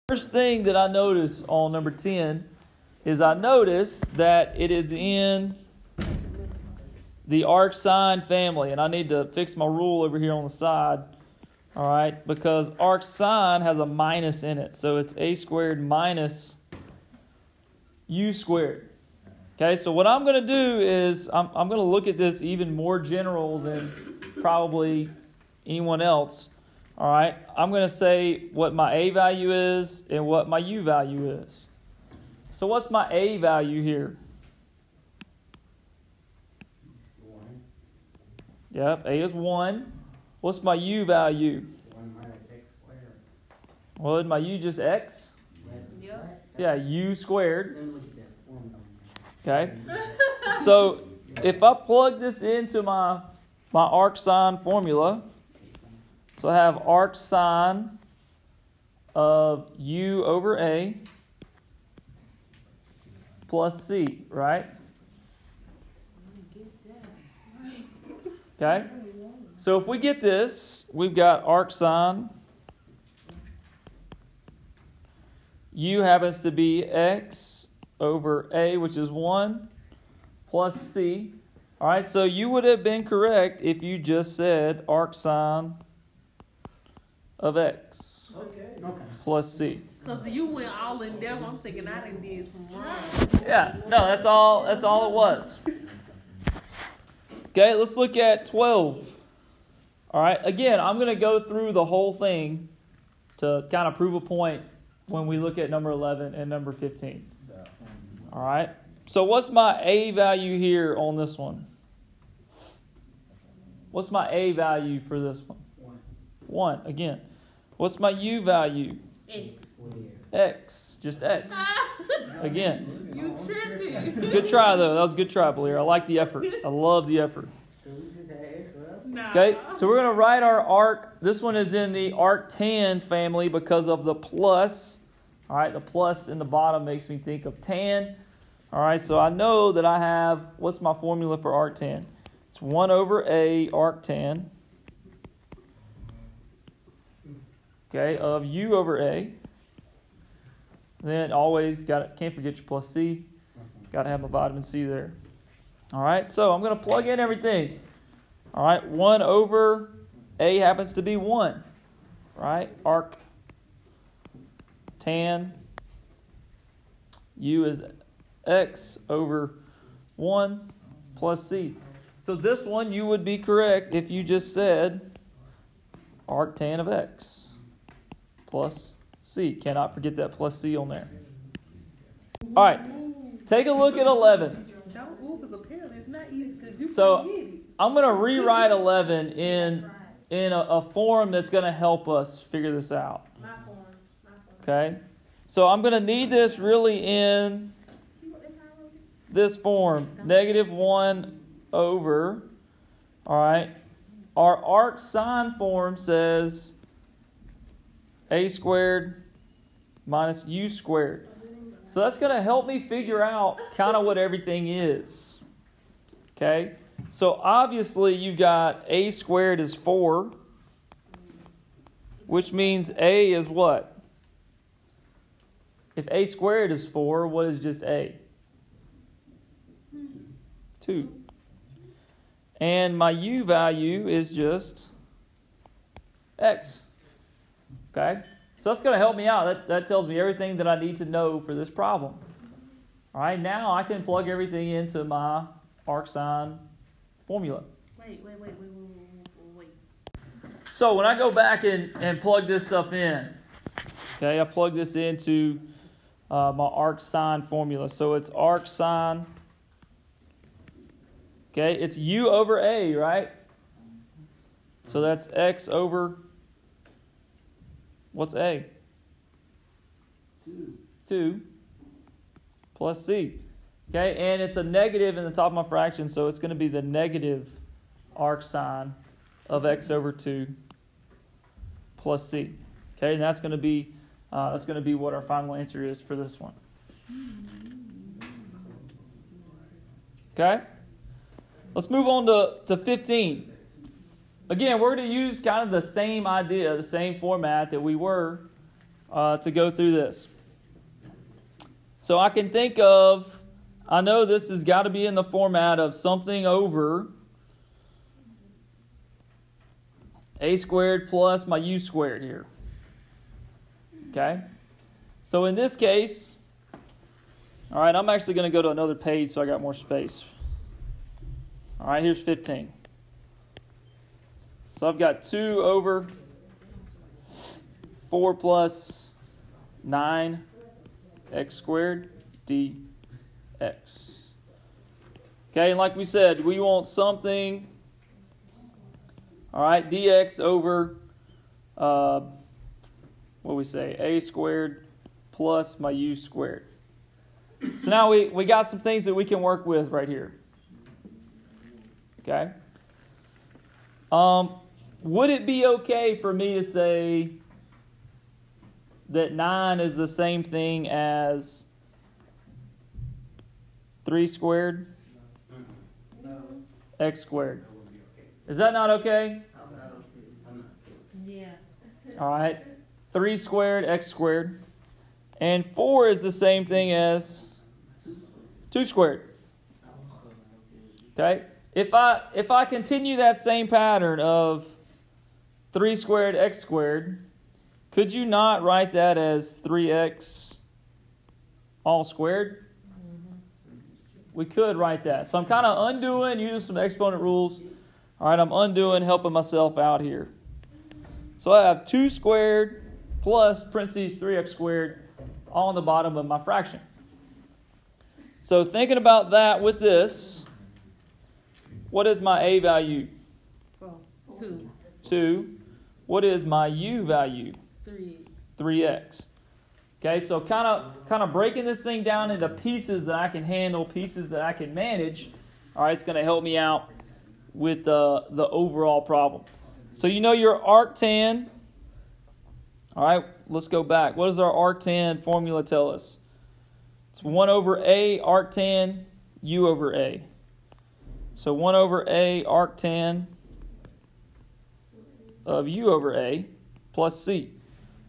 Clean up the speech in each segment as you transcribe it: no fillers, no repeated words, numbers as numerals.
First thing that I notice on number 10 is I notice that it is in the arcsine family. And I need to fix my rule over here on the side. All right, because arcsine has a minus in it. So it's a squared minus u squared. Okay, so what I'm going to do is I'm going to look at this even more general than probably anyone else. All right, I'm going to say what my a value is and what my u value is. So what's my a value here? 1. Yep, a is 1. What's my u value? 1 minus x squared. Well, is my u just x? Yep. Yeah, u squared. Then look at that formula. Okay, so if I plug this into my arcsine formula, so I have arcsine of u over a plus c, right? Okay, so if we get this, we've got arcsine. U happens to be x over a, which is 1, plus c. All right, so you would have been correct if you just said arcsine of x plus c. So if you went all in depth, I'm thinking I done did some wrong. Yeah, no, that's all it was. Okay, let's look at 12. All right, again, I'm going to go through the whole thing to kind of prove a point when we look at number 11 and number 15. All right, so what's my a value here on this one? What's my a value for this one? 1, again. What's my u value? X. X, just x. Again. You tripping. Good try, though. That was a good try, Blair. I like the effort. I love the effort. So we just had x, right? Nah. Okay, so we're going to write our arc. This one is in the arctan family because of the plus. All right, the plus in the bottom makes me think of tan. All right, so I know that I have, what's my formula for arctan? It's 1 over a arctan. Okay, of u over a. Then always can't forget your plus c. Got to have my vitamin C there. All right, so I'm going to plug in everything. All right, 1 over a happens to be 1. Right, arc tan u is x over 1 plus c. So this one you would be correct if you just said arctan of x plus c. Cannot forget that plus c on there. All right, take a look at 11. Don't ooh, because apparently it's not easy because you So forget it. I'm going to rewrite 11 in a form that's going to help us figure this out. My form. Okay? So I'm going to need this really in this form. -1 over, all right, our arcsine form says a squared minus u squared. So that's going to help me figure out kind of what everything is. Okay? So obviously you've got a squared is 4, which means a is what? If a squared is 4, what is just a? 2. And my u value is just x. Okay? So that's going to help me out. That tells me everything that I need to know for this problem. All right, now I can plug everything into my arcsine formula. Wait. So when I go back and plug this stuff in, okay, I plug this into my arcsine formula. So it's arcsine, okay, it's u over a, right? So that's x over, what's a? 2 plus c. Okay, and it's a negative in the top of my fraction, so it's going to be the negative arcsine of x over 2 plus c. Okay, and that's going to be what our final answer is for this one. Okay, let's move on to 15. Again, we're going to use kind of the same idea, the same format that we were to go through this. So I can think of, I know this has got to be in the format of something over a squared plus my u squared here. Okay? So in this case, all right, I'm actually going to go to another page so I got more space. All right, here's 15. So I've got 2 over 4 plus 9 x squared dx. Okay, and like we said, we want something, all right, dx over, what do we say, a squared plus my u squared. So now we got some things that we can work with right here. Okay. Would it be okay for me to say that 9 is the same thing as 3 squared x squared? Is that not okay? Yeah. All right. 3 squared x squared. And 4 is the same thing as 2 squared. Okay? If I continue that same pattern of 3 squared x squared, could you not write that as 3x all squared? We could write that. So I'm kind of undoing, using some exponent rules. All right, I'm undoing, helping myself out here. So I have 2 squared plus parentheses 3x squared all on the bottom of my fraction. So thinking about that with this, what is my a value? 2. 2. What is my u value? 3. 3x. Okay, so kind of breaking this thing down into pieces that I can handle, pieces that I can manage. All right, it's going to help me out with the overall problem. So you know your arctan. All right, let's go back. What does our arctan formula tell us? It's 1 over a arctan u over a. So 1 over a arctan of u over a plus c.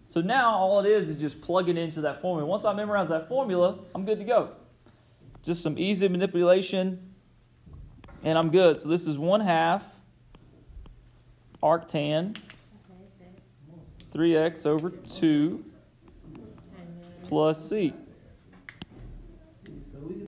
So now all it is just plug it into that formula. Once I memorize that formula, I'm good to go. Just some easy manipulation, and I'm good. So this is 1/2 arctan 3x over 2 plus c.